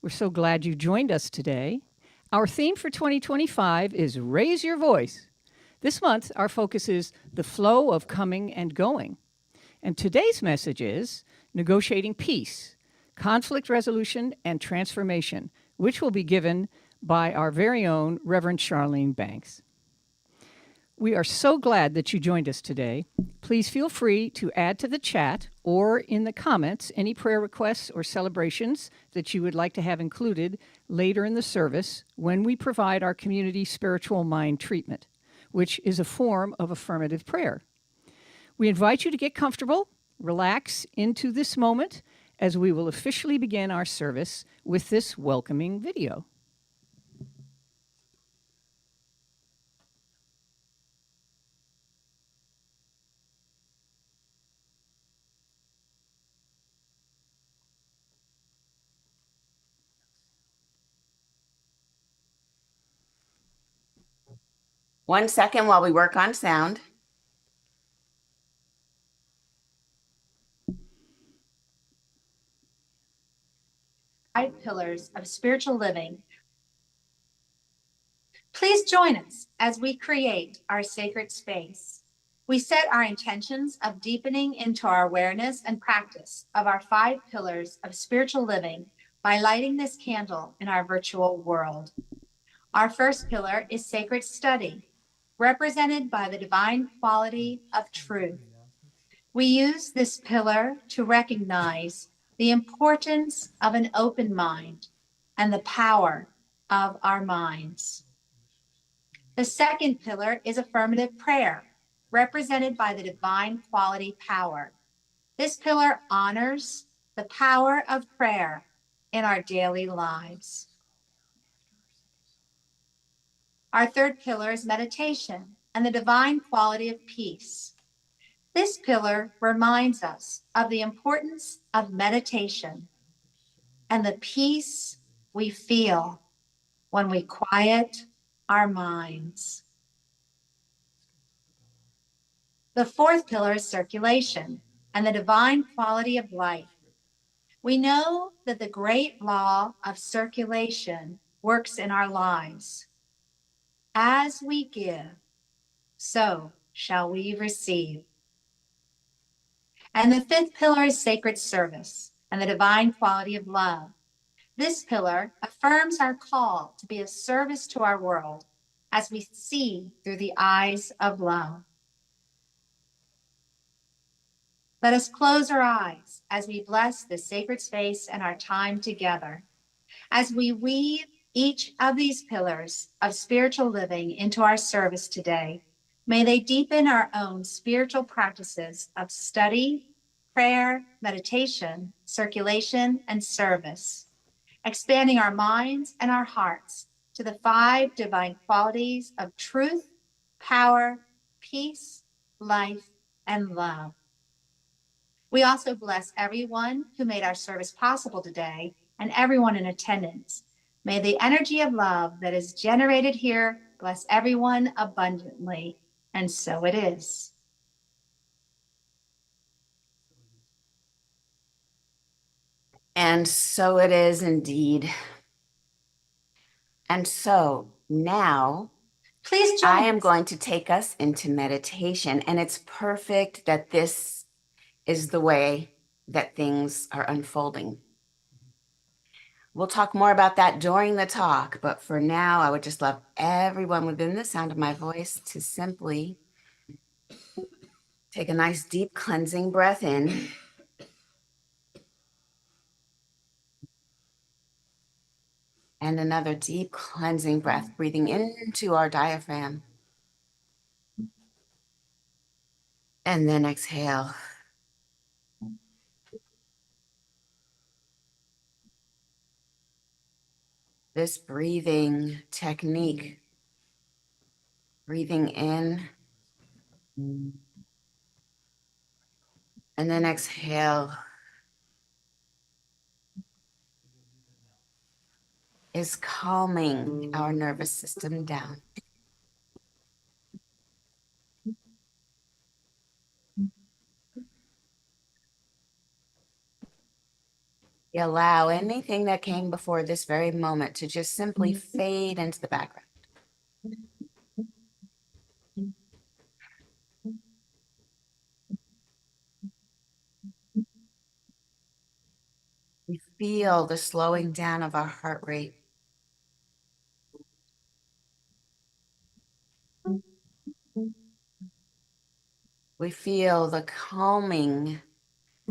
We're so glad you joined us today. Our theme for 2025 is Raise Your Voice. This month, our focus is the flow of coming and going. And today's message is negotiating peace, conflict resolution, and transformation, which will be given by our very own Reverend Charlene Banks. We are so glad that you joined us today. Please feel free to add to the chat or in the comments any prayer requests or celebrations that you would like to have included later in the service when we provide our community spiritual mind treatment, which is a form of affirmative prayer. We invite you to get comfortable, relax into this moment as we will officially begin our service with this welcoming video. One second while we work on sound. Five pillars of spiritual living. Please join us as we create our sacred space. We set our intentions of deepening into our awareness and practice of our 5 pillars of spiritual living by lighting this candle in our virtual world. Our first pillar is sacred study, represented by the divine quality of truth. We use this pillar to recognize the importance of an open mind and the power of our minds. The second pillar is affirmative prayer, represented by the divine quality power. This pillar honors the power of prayer in our daily lives. Our third pillar is meditation and the divine quality of peace. This pillar reminds us of the importance of meditation and the peace we feel when we quiet our minds. The fourth pillar is circulation and the divine quality of life. We know that the great law of circulation works in our lives. As we give, so shall we receive. And the fifth pillar is sacred service and the divine quality of love. This pillar affirms our call to be a service to our world as we see through the eyes of love. Let us close our eyes as we bless this sacred space and our time together. As we weave each of these pillars of spiritual living into our service today, may they deepen our own spiritual practices of study, prayer, meditation, circulation, and service, expanding our minds and our hearts to the 5 divine qualities of truth, power, peace, life, and love. We also bless everyone who made our service possible today and everyone in attendance. May the energy of love that is generated here bless everyone abundantly, and so it is. And so it is indeed. And so now, Please join I am us. going to take us into meditation, and it's perfect that this is the way that things are unfolding. We'll talk more about that during the talk, but for now, I would just love everyone within the sound of my voice to simply take a nice deep cleansing breath in. And another deep cleansing breath, breathing into our diaphragm. And then exhale. This breathing technique, breathing in and then exhale, is calming our nervous system down. allow anything that came before this very moment to just simply fade into the background. We feel the slowing down of our heart rate. We feel the calming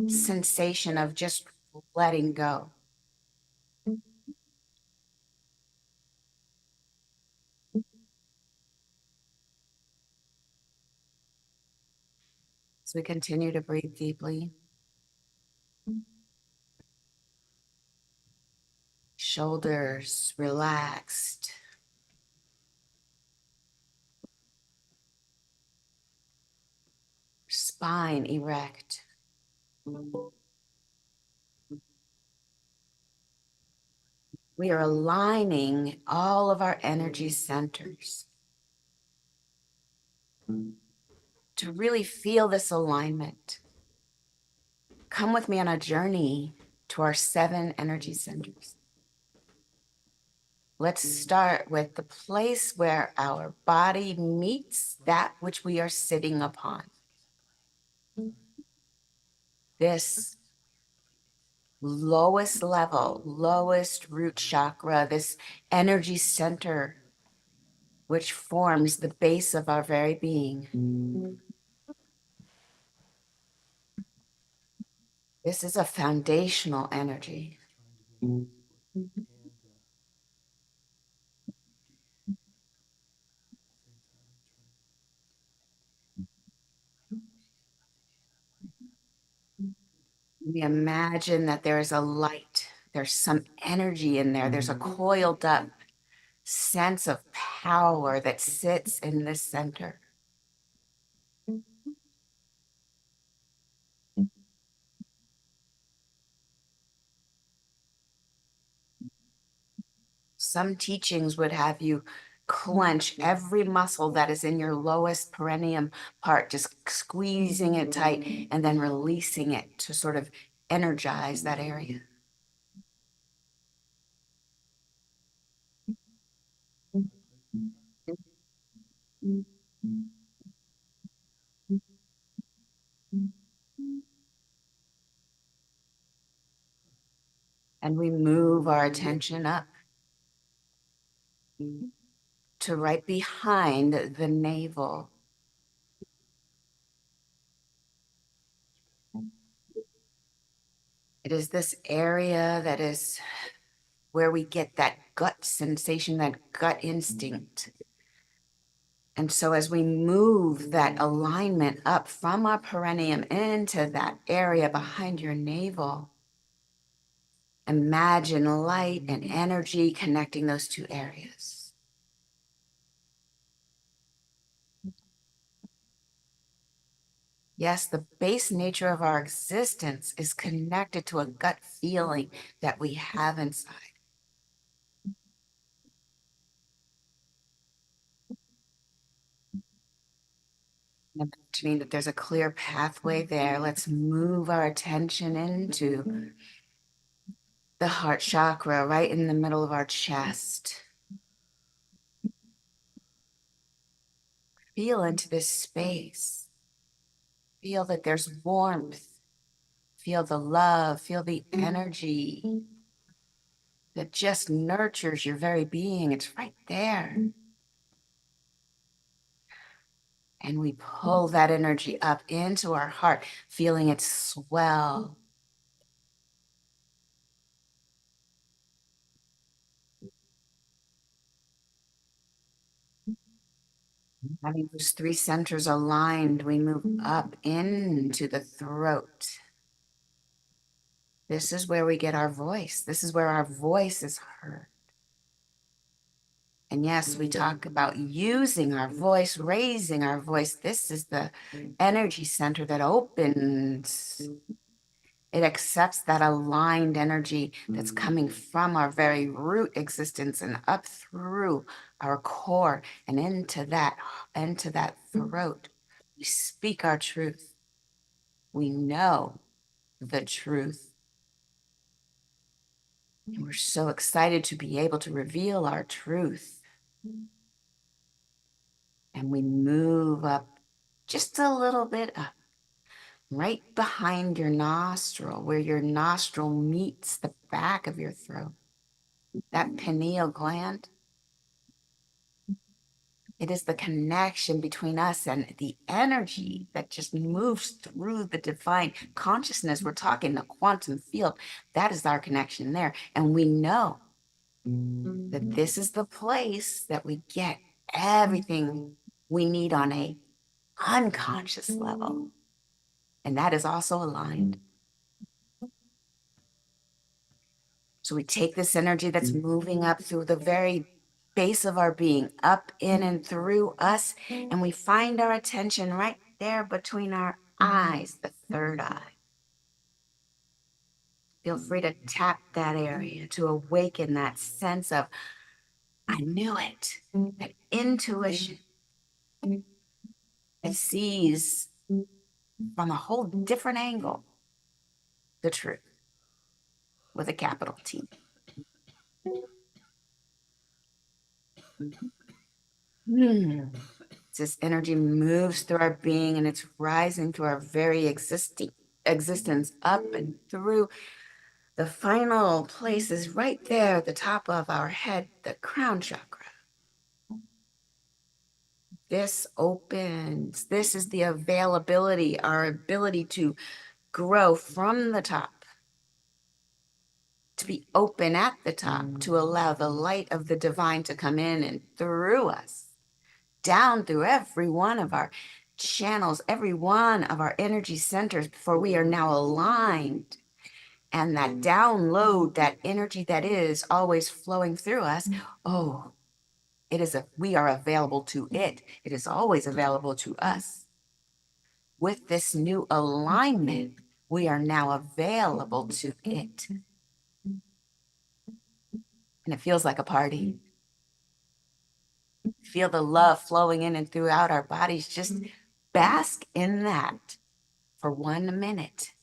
sensation of just letting go. As we continue to breathe deeply, shoulders relaxed, spine erect. We are aligning all of our energy centers to really feel this alignment. Come with me on a journey to our 7 energy centers. Let's start with the place where our body meets that which we are sitting upon. This lowest level, lowest root chakra, this energy center, which forms the base of our very being. This is a foundational energy. We imagine that there is a light, there's some energy in there, there's a coiled up sense of power that sits in this center. Some teachings would have you clench every muscle that is in your lowest perineum part, just squeezing it tight and then releasing it to sort of energize that area. And we move our attention up to right behind the navel. It is this area that is where we get that gut sensation, that gut instinct. And so as we move that alignment up from our perineum into that area behind your navel, imagine light and energy connecting those 2 areas. Yes, the base nature of our existence is connected to a gut feeling that we have inside. Imagining that there's a clear pathway there, let's move our attention into the heart chakra right in the middle of our chest. Feel into this space. Feel that there's warmth. Feel the love. Feel the energy that just nurtures your very being. It's right there. And we pull that energy up into our heart, feeling it swell. Having those 3 centers aligned, we move up into the throat. This is where we get our voice. This is where our voice is heard. And yes, we talk about using our voice, raising our voice. This is the energy center that opens. It accepts that aligned energy that's coming from our very root existence and up through our core and into that throat. We speak our truth. We know the truth. And we're so excited to be able to reveal our truth. And we move up just a little bit up, right behind your nostril, where your nostril meets the back of your throat, that pineal gland. It is the connection between us and the energy that just moves through the divine consciousness. We're talking the quantum field. That is our connection there. And we know that this is the place that we get everything we need on a unconscious level. And that is also aligned. So we take this energy that's moving up through the very base of our being, up, in, and through us, and we find our attention right there between our eyes, the third eye. Feel free to tap that area to awaken that sense of, I knew it, that intuition that sees from a whole different angle the truth with a capital T. This energy moves through our being and it's rising through our very existence up and through the final place is right there at the top of our head, the crown chakra. This opens. This is the availability, our ability to grow from the top, to be open at the top, to allow the light of the divine to come in and through us, down through every one of our channels, every one of our energy centers, for we are now aligned. And that download, that energy that is always flowing through us, oh, we are available to it. It is always available to us. With this new alignment, we are now available to it. And it feels like a party. Feel the love flowing in and throughout our bodies. Just bask in that for 1 minute.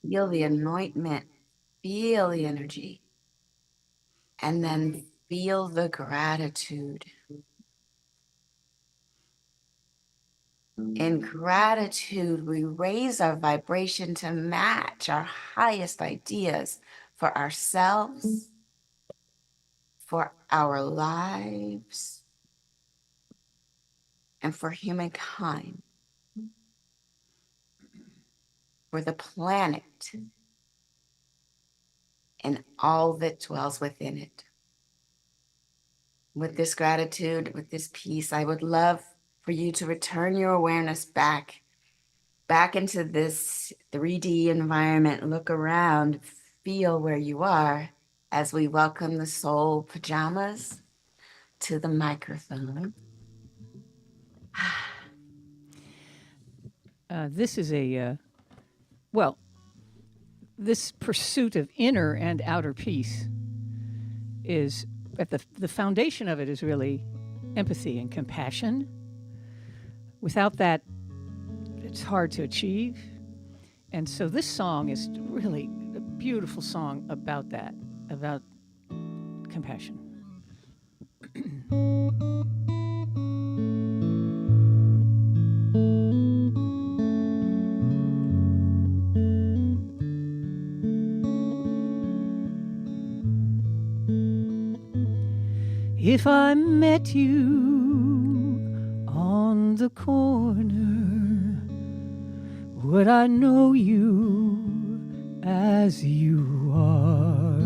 Feel the anointment, feel the energy, and then feel the gratitude. In gratitude, we raise our vibration to match our highest ideas for ourselves, for our lives, and for humankind, for the planet, and all that dwells within it. With this gratitude, with this peace, I would love for you to return your awareness back into this 3D environment. Look around, feel where you are as we welcome the soul pajamas to the microphone. This is this pursuit of inner and outer peace is at the foundation of it is really empathy and compassion. Without that, it's hard to achieve. And so this song is really a beautiful song about that, about compassion. If I met you on the corner, would I know you as you are?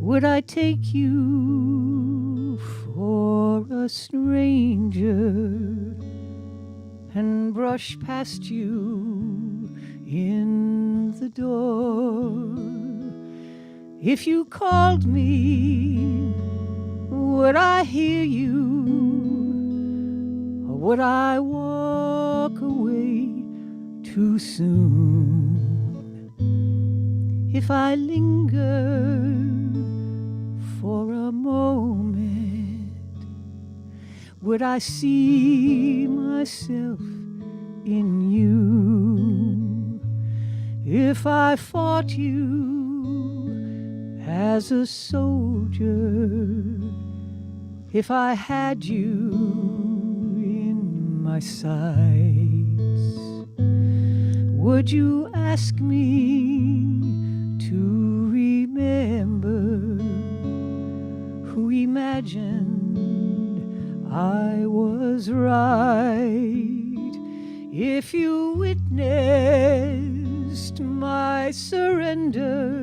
Would I take you for a stranger and brush past you in the door. If you called me, would I hear you, or would I walk away too soon? If I linger for a moment, would I see myself in you? If I fought you as a soldier, if I had you in my sights, would you ask me to remember who imagined I was right? If you witnessed my surrender,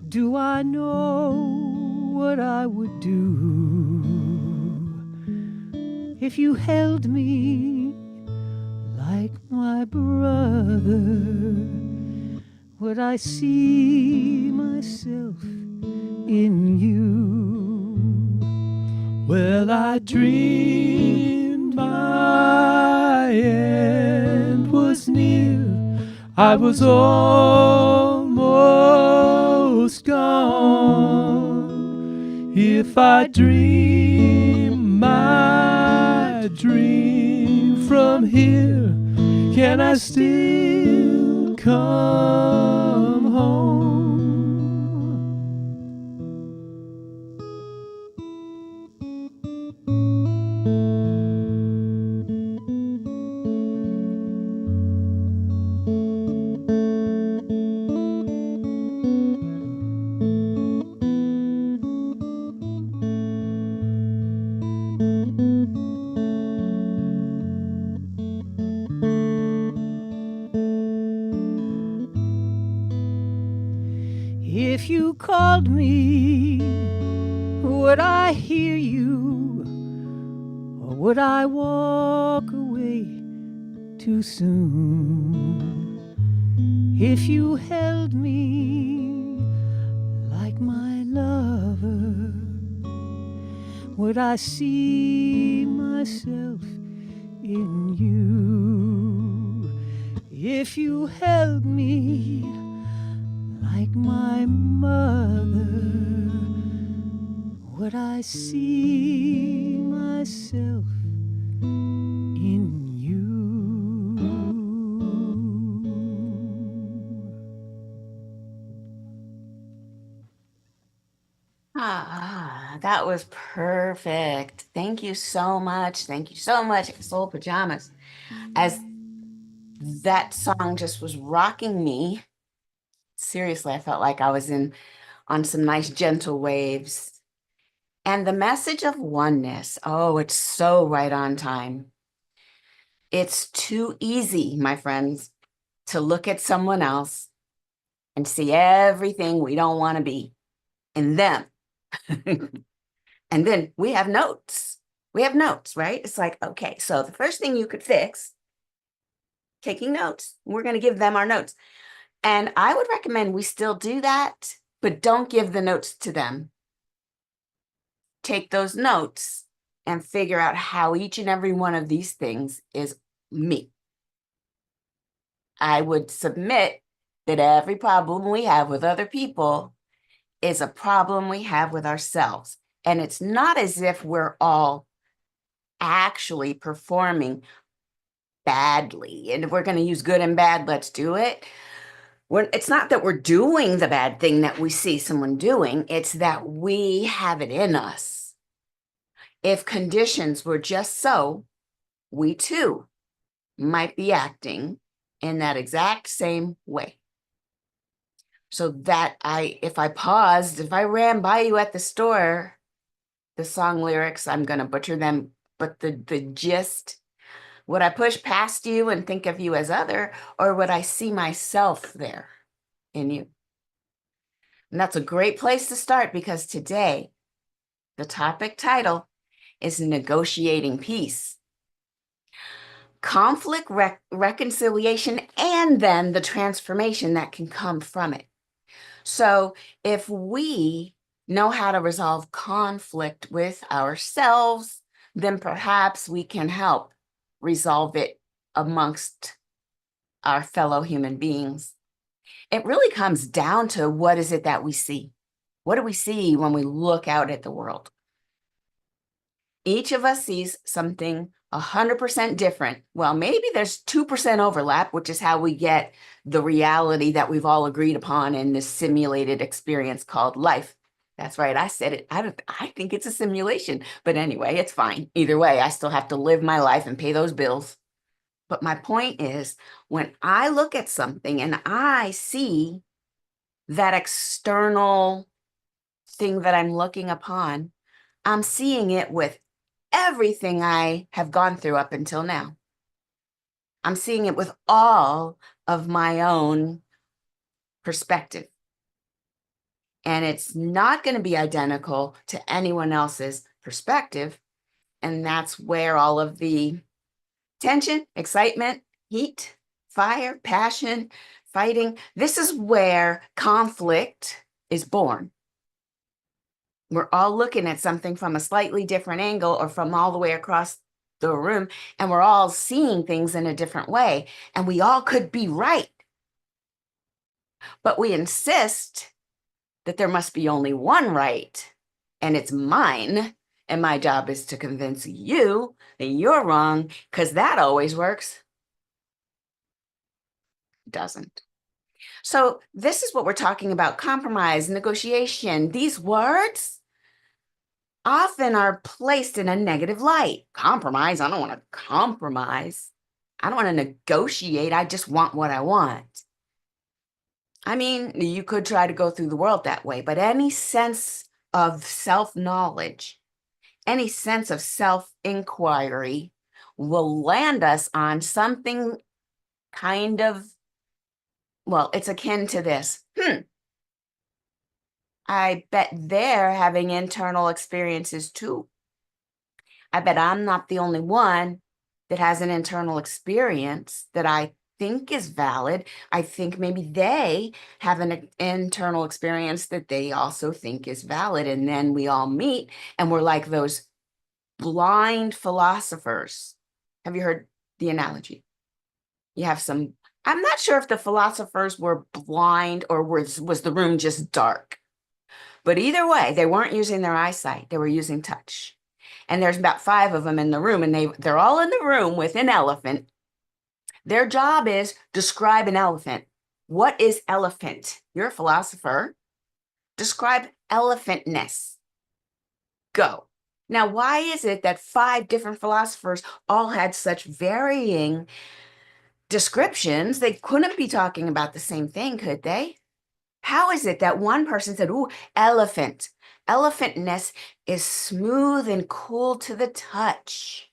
do I know what I would do? If you held me like my brother, would I see myself in you? Well, I dreamed my end was near. I was almost gone. If I dream my dream from here, can I still come home? If you called me, would I hear you, or would I walk away too soon? If you held me like my lover, would I see myself in you? If you held me like my mother, would I see myself in you? That was perfect. Thank you so much. Thank you so much, Soul Pajamas. As that song just was rocking me, seriously, I felt like I was on some nice gentle waves. And the message of oneness, oh, it's so right on time. It's too easy, my friends, to look at someone else and see everything we don't want to be in them. And then we have notes. We have notes, right? It's like, okay, so the first thing you could fix, taking notes. We're going to give them our notes. And I would recommend we still do that, but don't give the notes to them. Take those notes and figure out how each and every one of these things is me. I would submit that every problem we have with other people is a problem we have with ourselves. And it's not as if we're all actually performing badly. And if we're going to use good and bad, let's do it. It's not that we're doing the bad thing that we see someone doing. It's that we have it in us. If conditions were just so, we too might be acting in that exact same way. So that if I paused, if I ran by you at the store, the song lyrics, I'm going to butcher them, but the gist, would I push past you and think of you as other, or would I see myself there in you? And that's a great place to start, because today, the topic title is negotiating peace. conflict, reconciliation, and then the transformation that can come from it. So if we know how to resolve conflict with ourselves, then perhaps we can help resolve it amongst our fellow human beings. It really comes down to, what is it that we see? What do we see when we look out at the world? Each of us sees something 100% different. Well, maybe there's 2% overlap, which is how we get the reality that we've all agreed upon in this simulated experience called life. That's right, I said it. I think it's a simulation, but anyway, it's fine. Either way, I still have to live my life and pay those bills. But my point is, when I look at something and I see that external thing that I'm looking upon, I'm seeing it with everything I have gone through up until now. I'm seeing it with all of my own perspective. And it's not going to be identical to anyone else's perspective. And that's where all of the tension, excitement, heat, fire, passion, fighting, this is where conflict is born. We're all looking at something from a slightly different angle or from all the way across the room, and we're all seeing things in a different way, and we all could be right. But we insist that there must be only one right, and it's mine, and my job is to convince you that you're wrong, because that always works. Doesn't. So this is what we're talking about: compromise, negotiation. These words often are placed in a negative light. Compromise, I don't want to compromise. I don't want to negotiate. I just want what I want. I mean, you could try to go through the world that way, but any sense of self-knowledge, any sense of self-inquiry will land us on something kind of, well, it's akin to this. I bet they're having internal experiences too. I bet I'm not the only one that has an internal experience that I think is valid. I think maybe they have an internal experience that they also think is valid. And then we all meet and we're like those blind philosophers. Have you heard the analogy? You have some, I'm not sure if the philosophers were blind or was the room just dark. But either way, they weren't using their eyesight. They were using touch. And there's about 5 of them in the room, and they're all in the room with an elephant. Their job is describe an elephant. What is elephant? You're a philosopher. Describe elephantness. Go. Now, why is it that 5 different philosophers all had such varying descriptions? They couldn't be talking about the same thing, could they? How is it that one person said, ooh, elephant. Elephantness is smooth and cool to the touch.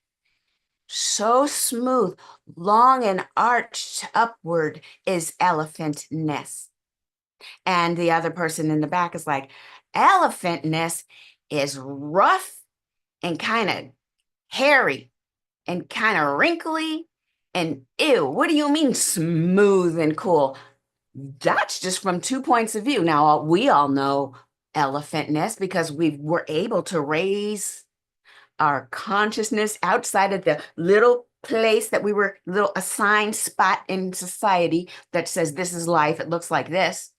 So smooth, long and arched upward is elephantness. And the other person in the back is like, elephantness is rough and kind of hairy and kind of wrinkly and ew. What do you mean smooth and cool? That's just from 2 points of view. Now, we all know elephantness because we were able to raise our consciousness outside of the little place that we were, little assigned spot in society that says this is life, it looks like this.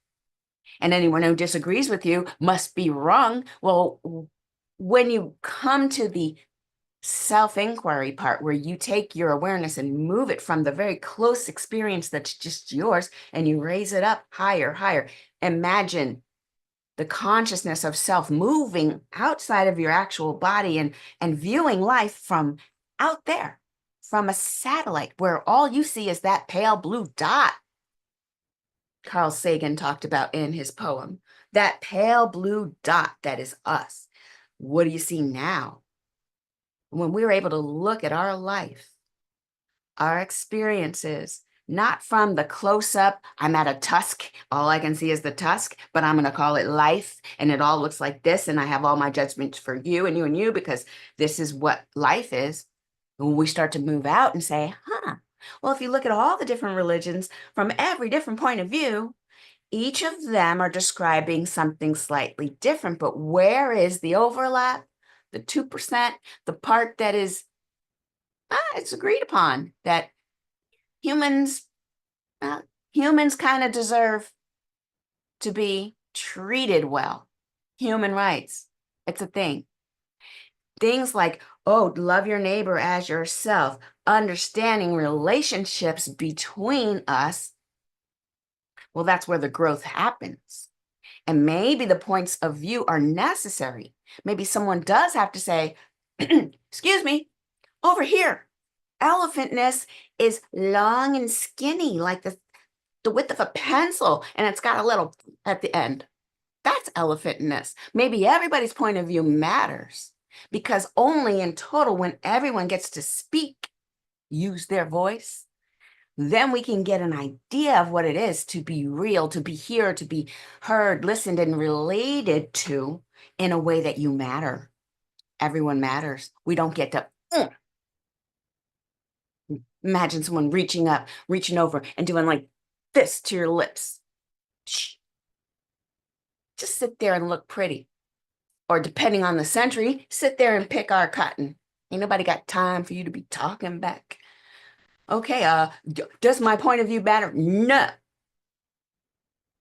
And anyone who disagrees with you must be wrong. Well, when you come to the self-inquiry part where you take your awareness and move it from the very close experience that's just yours and you raise it up higher. Imagine the consciousness of self moving outside of your actual body and viewing life from out there, from a satellite where all you see is that pale blue dot Carl Sagan talked about in his poem. That pale blue dot that is us. What do you see now? When we're able to look at our life, our experiences, not from the close-up, I'm at a tusk, all I can see is the tusk, but I'm going to call it life, and it all looks like this, and I have all my judgments for you and you and you, because this is what life is. When we start to move out and say, well, if you look at all the different religions from every different point of view, each of them are describing something slightly different, but where is the overlap? The 2%, the part that is, it's agreed upon that humans, humans kind of deserve to be treated well. Human rights, it's a thing. Things like, oh, love your neighbor as yourself, understanding relationships between us. Well, that's where the growth happens. And maybe the points of view are necessary. Maybe someone does have to say, excuse me, over here, elephantness is long and skinny, like the width of a pencil, and it's got a little at the end. That's elephantness. Maybe everybody's point of view matters, because only in total, when everyone gets to speak, use their voice, then we can get an idea of what it is to be real, to be here, to be heard, listened, and related to in a way that you matter. Everyone matters. We don't get to imagine someone reaching up, reaching over, and doing like this to your lips. Shh. Just sit there and look pretty. Or depending on the century, sit there and pick our cotton. Ain't nobody got time for you to be talking back. Okay, does my point of view matter? No.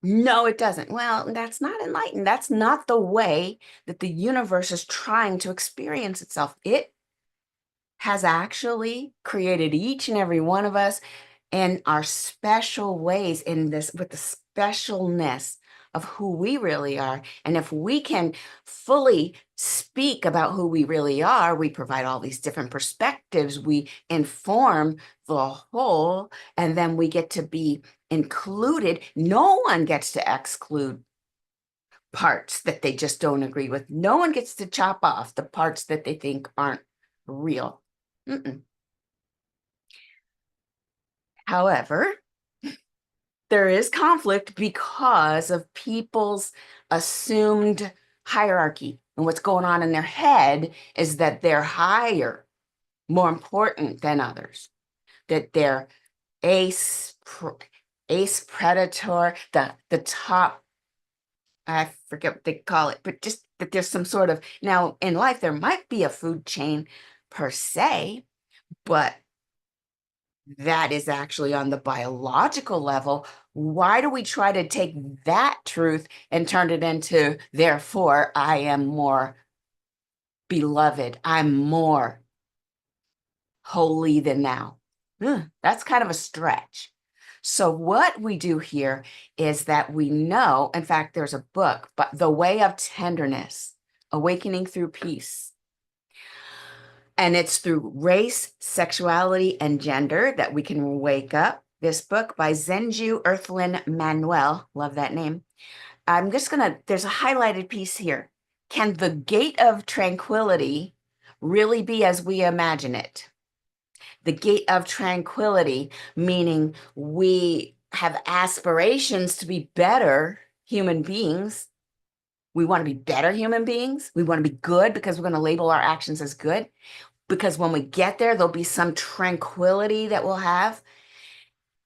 No, it doesn't. Well, that's not enlightened. That's not the way that the universe is trying to experience itself. It has actually created each and every one of us in our special ways, in this, with the specialness of who we really are. And if we can fully speak about who we really are, we provide all these different perspectives, we inform the whole, and then we get to be included. No one gets to exclude parts that they just don't agree with. No one gets to chop off the parts that they think aren't real. However, there is conflict because of people's assumed hierarchy. And what's going on in their head is that they're higher, more important than others, that they're ace predator, the top, I forget what they call it, but just that there's some sort of, now in life, there might be a food chain per se, but that is actually on the biological level. Why do we try to take that truth and turn it into, therefore, I am more beloved, I'm more holy than thou? That's kind of a stretch. So what we do here is that we know, in fact, there's a book, but The Way of Tenderness, Awakening Through Peace. And it's through race, sexuality, and gender that we can wake up. This book by Zenju Earthlyn Manuel, love that name. I'm just gonna, there's a highlighted piece here. Can the gate of tranquility really be as we imagine it? The gate of tranquility, meaning we have aspirations to be better human beings. We want to be better human beings. We want to be good because we're going to label our actions as good. Because when we get there, there'll be some tranquility that we'll have.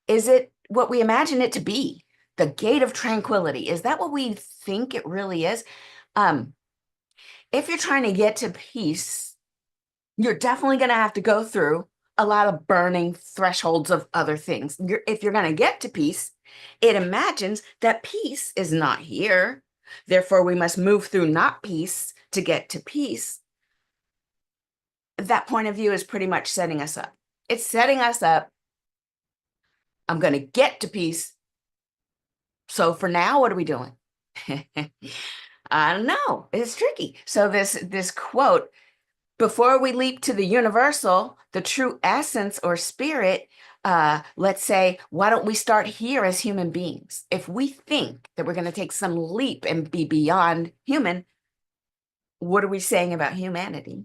Is it what we imagine it to be? The gate of tranquility. Is that what we think it really is? If you're trying to get to peace, you're definitely going to have to go through a lot of burning thresholds of other things. If you're going to get to peace, it imagines that peace is not here. Therefore, we must move through not peace to get to peace. That point of view is pretty much setting us up. It's setting us up. I'm going to get to peace. So for now, what are we doing? I don't know. It's tricky. So this quote, before we leap to the universal, the true essence or spirit, let's say, why don't we start here as human beings? If we think that we're going to take some leap and be beyond human, what are we saying about humanity?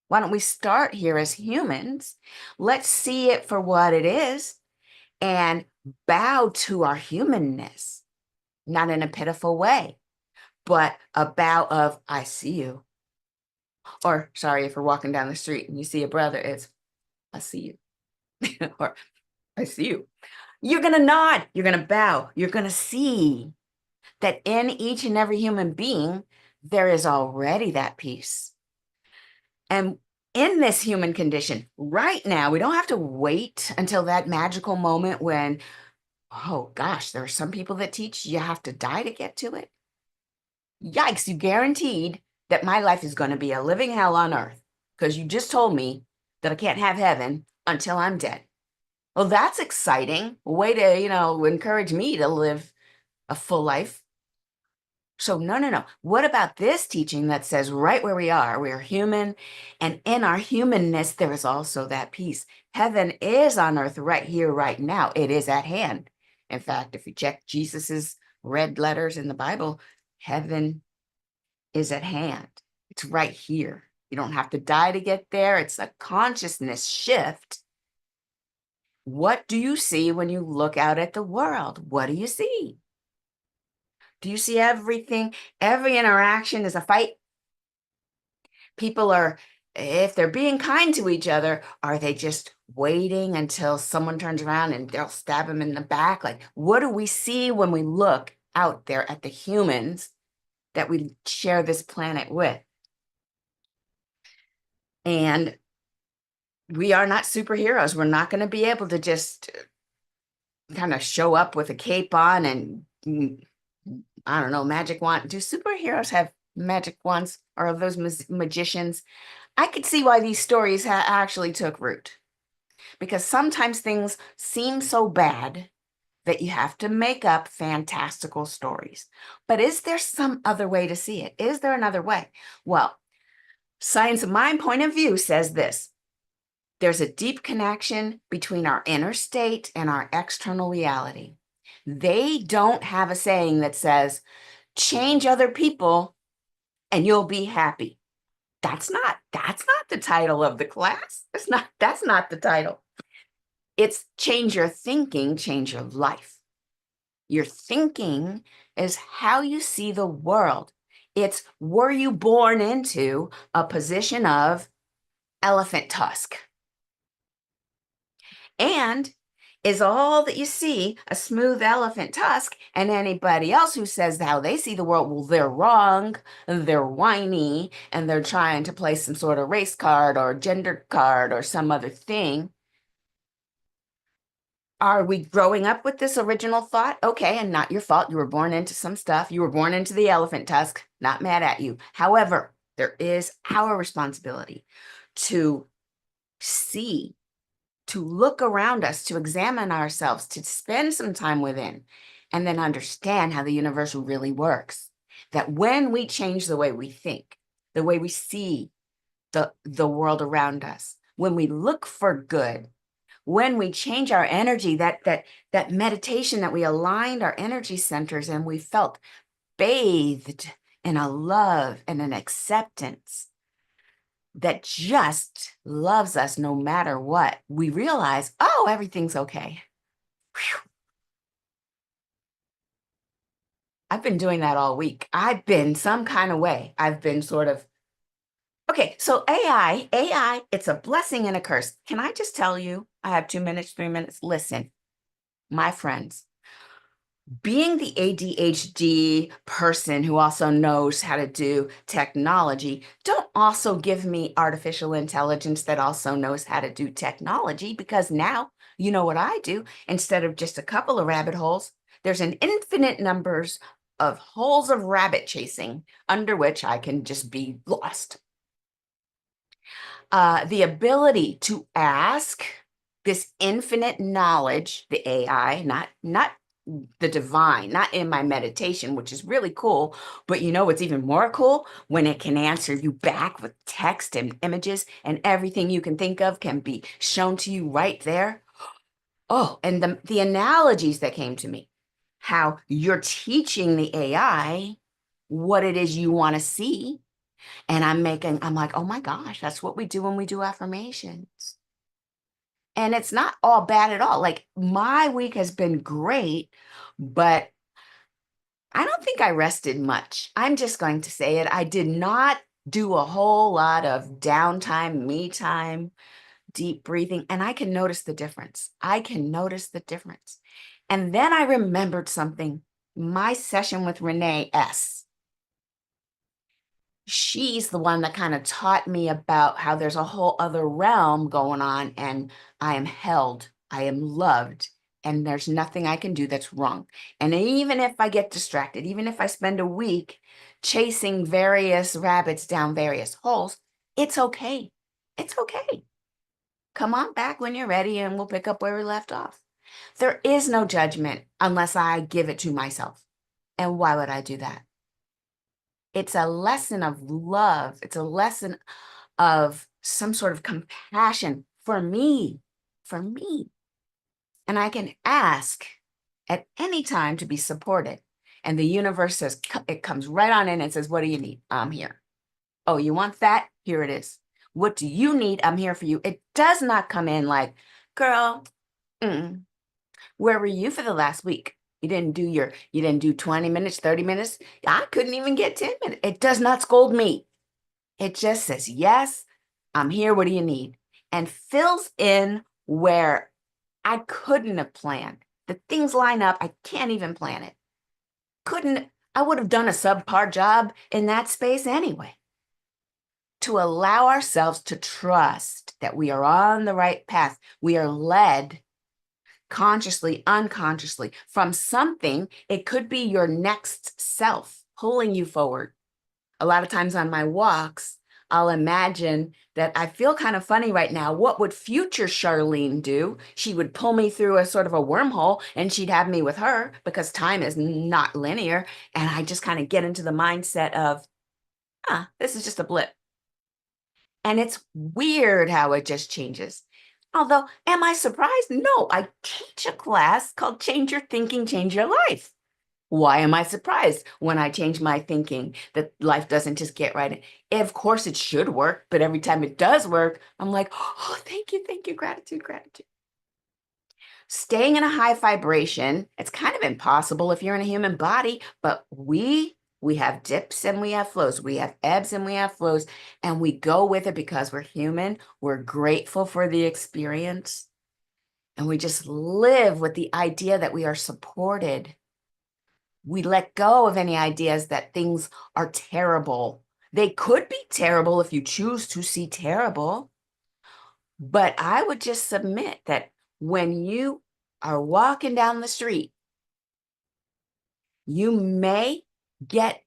Why don't we start here as humans? Let's see it for what it is and bow to our humanness, not in a pitiful way, but a bow of, I see you. Or sorry, if we're walking down the street and you see a brother, it's, I see you. Or I see you. You're going to nod. You're going to bow. You're going to see that in each and every human being, there is already that peace. And in this human condition, right now, we don't have to wait until that magical moment when, oh gosh, there are some people that teach you have to die to get to it. Yikes, you guaranteed that my life is going to be a living hell on earth because you just told me that I can't have heaven until I'm dead. Well, that's exciting. A way to, encourage me to live a full life. So no. What about this teaching that says right where we are human, and in our humanness, there is also that peace. Heaven is on earth right here, right now. It is at hand. In fact, if you check Jesus's red letters in the Bible, heaven is at hand. It's right here. You don't have to die to get there. It's a consciousness shift. What do you see when you look out at the world? What do you see? Do you see everything? Every interaction is a fight. People are, if they're being kind to each other, are they just waiting until someone turns around and they'll stab them in the back? Like, what do we see when we look out there at the humans that we share this planet with? And we are not superheroes. We're not going to be able to just kind of show up with a cape on and, I don't know, magic wand. Do superheroes have magic wands, or are those magicians? I could see why these stories actually took root, because sometimes things seem so bad that you have to make up fantastical stories. But is there some other way to see it? Is there another way? Well, Science of Mind point of view says this. There's a deep connection between our inner state and our external reality. They don't have a saying that says, change other people and you'll be happy. That's not the title of the class. That's not the title. It's change your thinking, change your life. Your thinking is how you see the world. It's, were you born into a position of elephant tusk? And is all that you see a smooth elephant tusk, and anybody else who says how they see the world, well, they're wrong, they're whiny, and they're trying to play some sort of race card or gender card or some other thing. Are we growing up with this original thought? Okay, and not your fault. You were born into some stuff. You were born into the elephant tusk. Not mad at you. However, there is our responsibility to see, to look around us, to examine ourselves, to spend some time within, and then understand how the universe really works. That when we change the way we think, the way we see the world around us, when we look for good, when we change our energy, that meditation that we aligned our energy centers and we felt bathed in a love and an acceptance that just loves us no matter what, we realize, oh, everything's okay. Whew. I've been doing that all week. I've been some kind of way. I've been sort of, okay, so AI, it's a blessing and a curse. Can I just tell you, I have 2 minutes, 3 minutes. Listen, my friends, being the ADHD person who also knows how to do technology, don't also give me artificial intelligence that also knows how to do technology, because now you know what I do. Instead of just a couple of rabbit holes, there's an infinite numbers of holes of rabbit chasing under which I can just be lost. The ability to ask this infinite knowledge, the AI, not the divine, not in my meditation, which is really cool. But you know what's even more cool? When it can answer you back with text and images, and everything you can think of can be shown to you right there. Oh, and the analogies that came to me, how you're teaching the AI what it is you want to see. And I'm like, oh my gosh, that's what we do when we do affirmations. And it's not all bad at all. Like, my week has been great, but I don't think I rested much. I'm just going to say it. I did not do a whole lot of downtime, me time. deep breathing, and I can notice the difference. I can notice the difference. And then I remembered something. My session with Renee S. She's the one that kind of taught me about how there's a whole other realm going on, and I am held, I am loved, and there's nothing I can do that's wrong. And even if I get distracted, even if I spend a week chasing various rabbits down various holes, it's okay. It's okay. Come on back when you're ready and we'll pick up where we left off. There is no judgment unless I give it to myself. And why would I do that? It's a lesson of love. It's a lesson of some sort of compassion for me, for me. And I can ask at any time to be supported. And the universe says, it comes right on in and says, what do you need? I'm here. Oh, you want that? Here it is. What do you need? I'm here for you. It does not come in like, girl, where were you for the last week? You didn't do 20 minutes, 30 minutes. I couldn't even get 10 minutes. It does not scold me. It just says, yes, I'm here. What do you need? And fills in where I couldn't have planned. The things line up. I can't even plan it. I would have done a subpar job in that space anyway. To allow ourselves to trust that we are on the right path. We are led consciously, unconsciously from something. It could be your next self pulling you forward. A lot of times on my walks, I'll imagine that I feel kind of funny right now. What would future Charlene do? She would pull me through a sort of a wormhole and she'd have me with her because time is not linear. And I just kind of get into the mindset of, this is just a blip. And it's weird how it just changes. Although, am I surprised? No, I teach a class called Change Your Thinking, Change Your Life. Why am I surprised when I change my thinking that life doesn't just get right? Of course, it should work, but every time it does work, I'm like, oh, thank you, gratitude, gratitude. Staying in a high vibration, it's kind of impossible if you're in a human body, but we have dips and we have flows. We have ebbs and we have flows, and we go with it because we're human. We're grateful for the experience, and we just live with the idea that we are supported. We let go of any ideas that things are terrible. They could be terrible if you choose to see terrible. But I would just submit that when you are walking down the street, you may get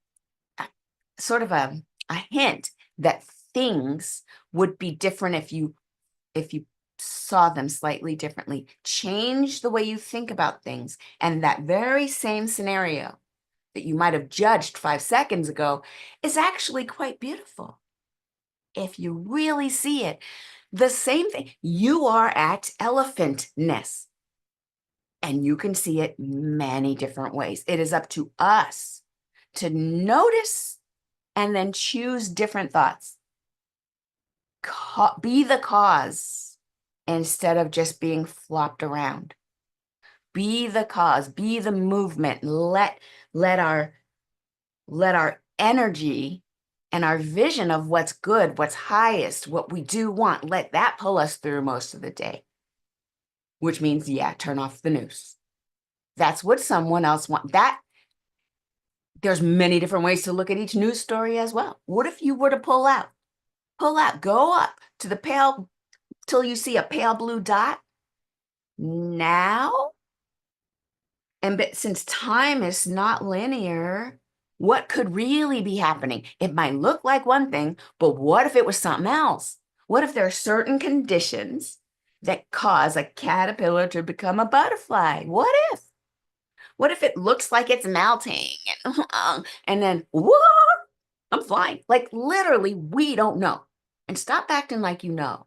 sort of a hint that things would be different if you saw them slightly differently. Change the way you think about things, and that very same scenario that you might have judged 5 seconds ago is actually quite beautiful. If you really see it, the same thing, you are at elephantness, and you can see it many different ways. It is up to us to notice and then choose different thoughts. Be the cause instead of just being flopped around. Be the cause, be the movement. Let our energy and our vision of what's good, what's highest, what we do want, let that pull us through most of the day. Which means, turn off the news. That's what someone else wants. There's many different ways to look at each news story as well. What if you were to pull out, go up to the pale, till you see a pale blue dot? Now, but since time is not linear, what could really be happening? It might look like one thing, but what if it was something else? What if there are certain conditions that cause a caterpillar to become a butterfly? What if? What if it looks like it's melting and then, whoa, I'm flying? Like literally, we don't know. And stop acting like you know.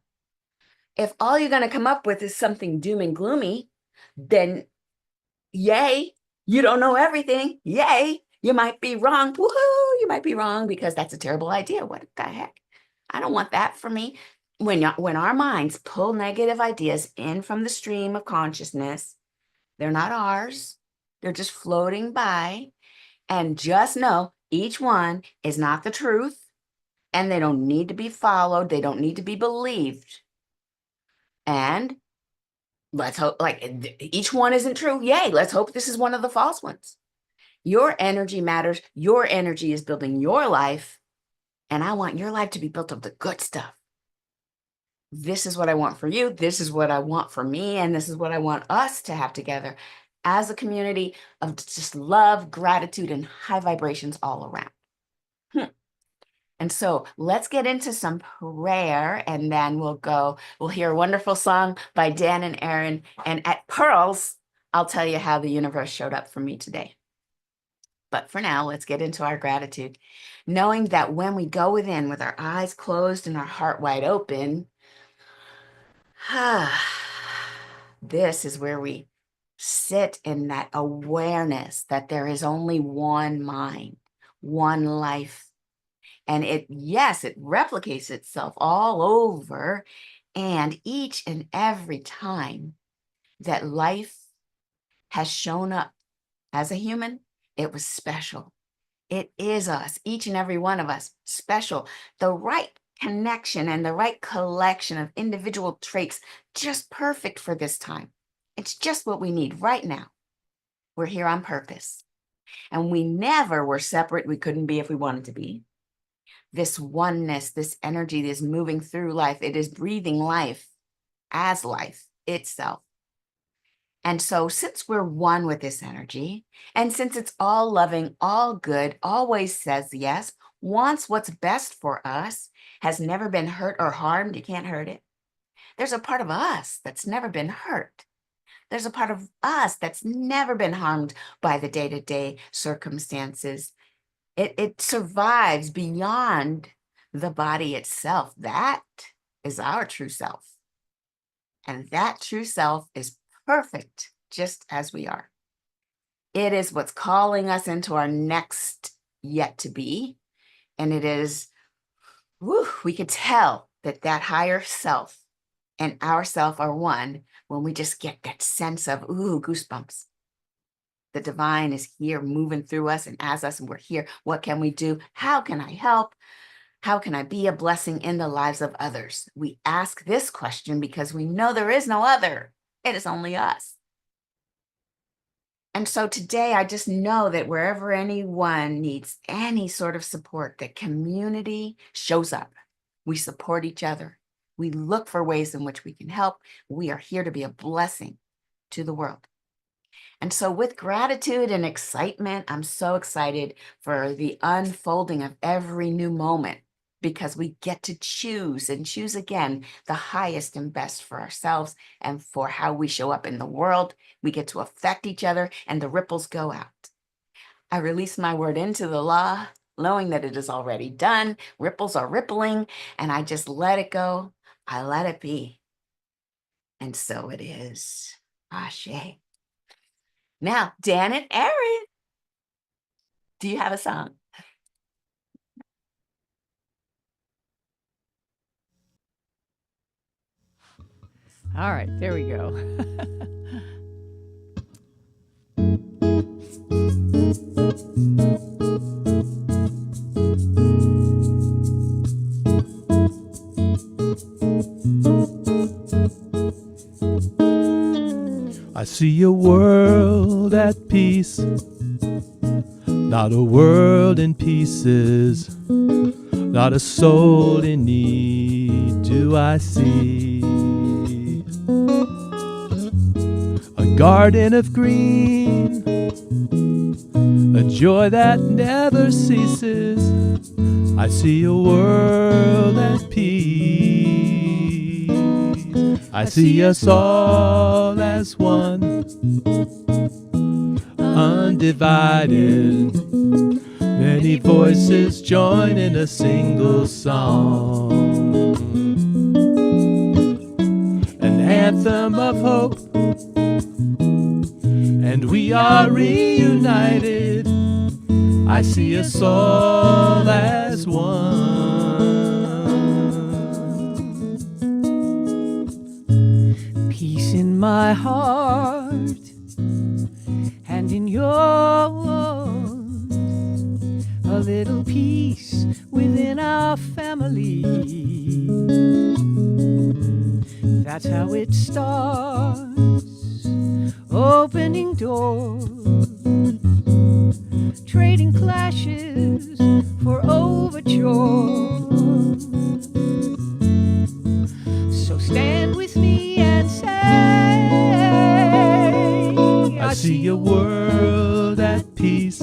If all you're going to come up with is something doom and gloomy, then yay, you don't know everything. Yay, you might be wrong. Woohoo, you might be wrong because that's a terrible idea. What the heck? I don't want that for me. When our minds pull negative ideas in from the stream of consciousness, they're not ours. They're just floating by. And just know each one is not the truth, and they don't need to be followed. They don't need to be believed. And let's hope, like, each one isn't true. Yay, let's hope this is one of the false ones. Your energy matters. Your energy is building your life. And I want your life to be built of the good stuff. This is what I want for you. This is what I want for me. And this is what I want us to have together as a community of just love, gratitude, and high vibrations all around. And so let's get into some prayer, and then we'll hear a wonderful song by Dan and Aaron. And at Pearls, I'll tell you how the universe showed up for me today. But for now, let's get into our gratitude, knowing that when we go within with our eyes closed and our heart wide open, this is where we sit in that awareness that there is only one mind, one life. And it replicates itself all over. And each and every time that life has shown up as a human, it was special. It is us, each and every one of us, special. The right connection and the right collection of individual traits, just perfect for this time. It's just what we need right now. We're here on purpose. And we never were separate. We couldn't be if we wanted to be. This oneness, this energy is moving through life. It is breathing life as life itself. And so since we're one with this energy, and since it's all loving, all good, always says yes, wants what's best for us, has never been hurt or harmed, you can't hurt it. There's a part of us that's never been hurt. There's a part of us that's never been harmed by the day-to-day circumstances. It survives beyond the body itself. That is our true self. And that true self is perfect just as we are. It is what's calling us into our next yet to be. And it is, we could tell that higher self and ourself are one when we just get that sense of, goosebumps. The divine is here moving through us and as us, and we're here. What can we do? How can I help? How can I be a blessing in the lives of others? We ask this question because we know there is no other. It is only us. And so today, I just know that wherever anyone needs any sort of support, that community shows up. We support each other. We look for ways in which we can help. We are here to be a blessing to the world. And so with gratitude and excitement, I'm so excited for the unfolding of every new moment, because we get to choose and choose again the highest and best for ourselves and for how we show up in the world. We get to affect each other and the ripples go out. I release my word into the law, knowing that it is already done. Ripples are rippling, and I just let it go. I let it be. And so it is. Ashe. Now, Dan and Aaron, do you have a song? All right, there we go. I see a world at peace, not a world in pieces, not a soul in need do I see. A garden of green, a joy that never ceases. I see a world at peace. I see us all as one, undivided. Many voices join in a single song, an anthem of hope, and we are reunited. I see us all as one. Peace in my heart and in yours, a little peace within our family. That's how it starts. Opening doors, trading clashes for overture. So stand with me and say, I see a world at peace,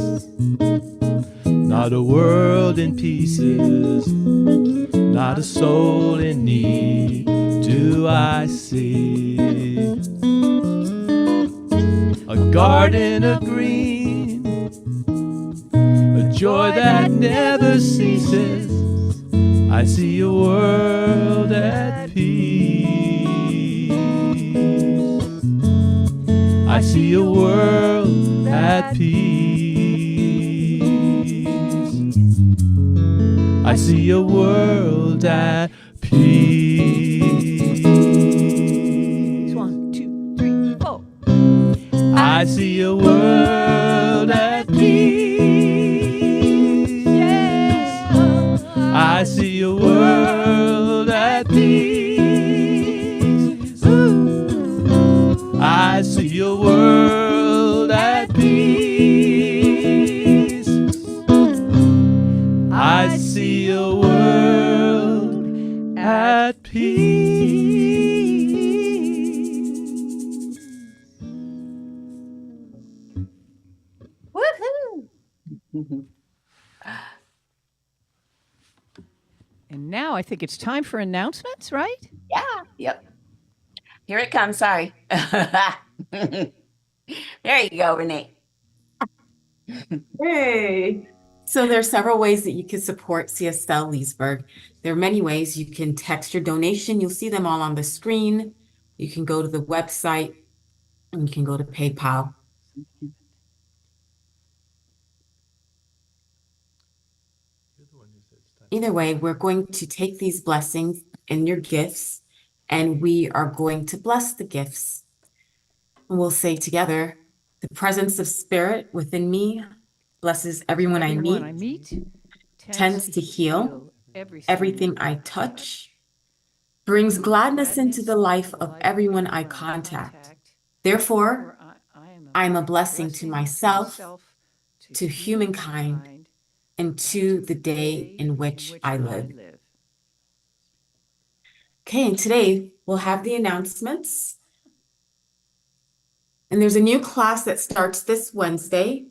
not a world in pieces, not a soul in need do I see. A garden of green, a joy that never ceases. I see a world at peace. I see a world at peace. I see a world at peace. 1, 2, 3, 4. I see a world at peace. Yeah. I see a world at peace. Ooh. I see a world at peace. I see a world at peace. Woohoo! And now I think it's time for announcements, right? Yeah, yep. Here it comes. Sorry. There you go, Renee. Hey. So there are several ways that you can support CSL Leesburg. There are many ways. You can text your donation. You'll see them all on the screen. You can go to the website and you can go to PayPal. Either way, we're going to take these blessings and your gifts, and we are going to bless the gifts. And we'll say together, the presence of spirit within me blesses everyone I meet, tends to heal everything I touch, brings gladness into the life of everyone I contact. Therefore, I am a blessing to myself, to humankind, and to the day in which I live. Okay, and today we'll have the announcements. And there's a new class that starts this Wednesday.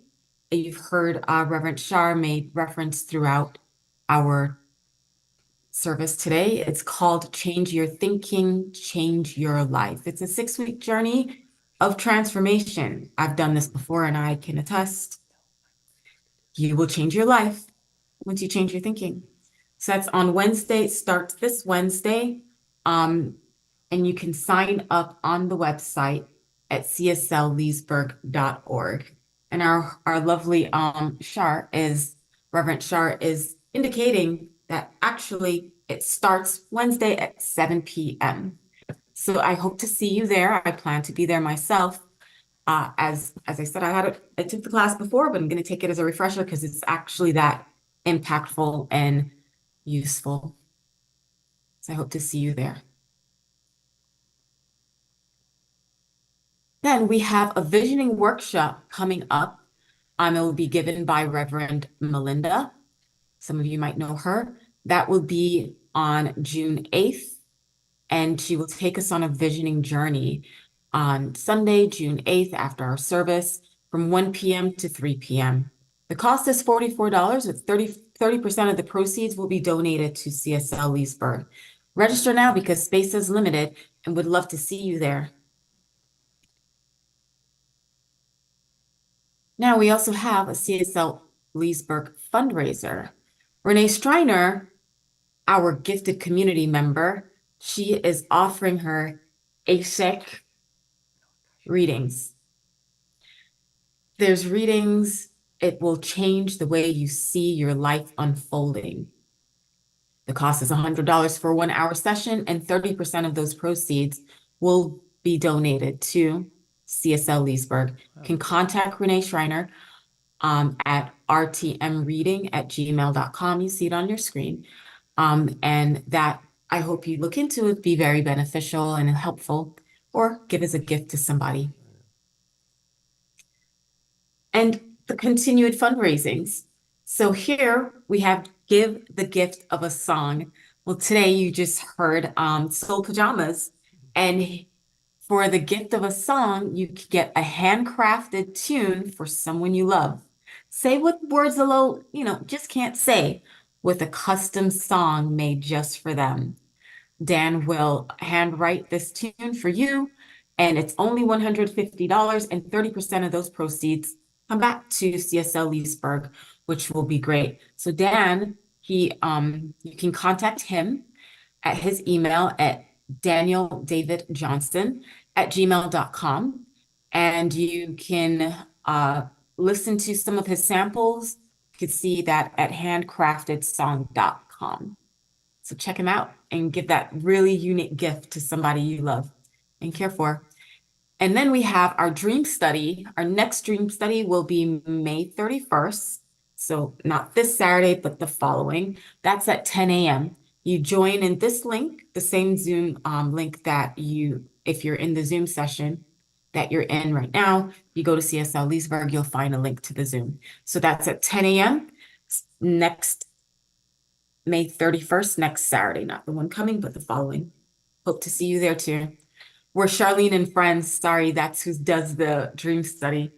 You've heard Reverend Shar made reference throughout our service today. It's called Change Your Thinking, Change Your Life. It's a 6-week journey of transformation. I've done this before and I can attest. You will change your life once you change your thinking. So that's on Wednesday. It starts this Wednesday. And you can sign up on the website at cslleesburg.org. And our lovely Reverend Shar is indicating that actually it starts Wednesday at 7 p.m. So I hope to see you there. I plan to be there myself. As I said, I took the class before, but I'm going to take it as a refresher because it's actually that impactful and useful. So I hope to see you there. Then we have a visioning workshop coming up. It will be given by Reverend Melinda. Some of you might know her. That will be on June 8th, and she will take us on a visioning journey on Sunday, June 8th, after our service from 1 p.m. to 3 p.m. The cost is $44, with 30% of the proceeds will be donated to CSL Leesburg. Register now because space is limited and would love to see you there. Now we also have a CSL Leesburg fundraiser. Renee Striner, our gifted community member, she is offering her ASIC readings. There's readings, it will change the way you see your life unfolding. The cost is $100 for a 1-hour session, and 30% of those proceeds will be donated to CSL Leesburg. You can contact Renee Schreiner at rtmreading@gmail.com. You see it on your screen. And that I hope you look into it, be very beneficial and helpful, or give as a gift to somebody. And the continued fundraisings. So here we have Give the Gift of a Song. Well, today you just heard Soul Pajamas. And for the gift of a song, you could get a handcrafted tune for someone you love. Say what words alone, just can't say, with a custom song made just for them. Dan will handwrite this tune for you, and it's only $150, and 30% of those proceeds come back to CSL Leesburg, which will be great. So Dan, you can contact him at his email at danieldavidjohnson@gmail.com, and you can listen to some of his samples. You can see that at handcraftedsong.com. So check him out and give that really unique gift to somebody you love and care for. And then we have our dream study. Our next dream study will be May 31st. So not this Saturday, but the following. That's at 10 a.m. You join in this link, the same Zoom link that if you're in the Zoom session that you're in right now, you go to CSL Leesburg, you'll find a link to the Zoom. So that's at 10 a.m. next May 31st, next Saturday, not the one coming, but the following. Hope to see you there too. We're Charlene and friends. Sorry, that's who does the dream study.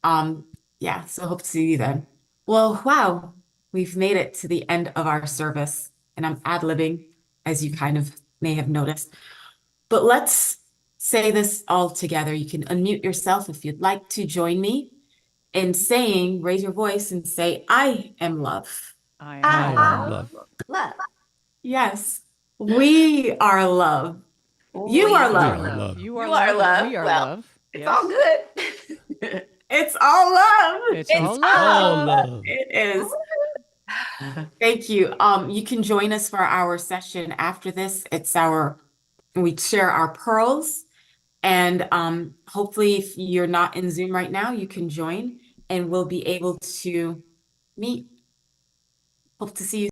Yeah, so hope to see you then. Well, wow, we've made it to the end of our service, and I'm ad-libbing, as you kind of may have noticed. But let's say this all together. You can unmute yourself if you'd like to join me in saying, raise your voice and say, I am love. I I am am love. love. Yes, we are love. You We are We love. are love. You You are are love. love. We are Well, love. It's Yes. all good. It's all love. It's all All love. love. It is. Thank you. You can join us for our session after this. We share our pearls, and hopefully if you're not in Zoom right now, you can join and we'll be able to meet. Hope to see you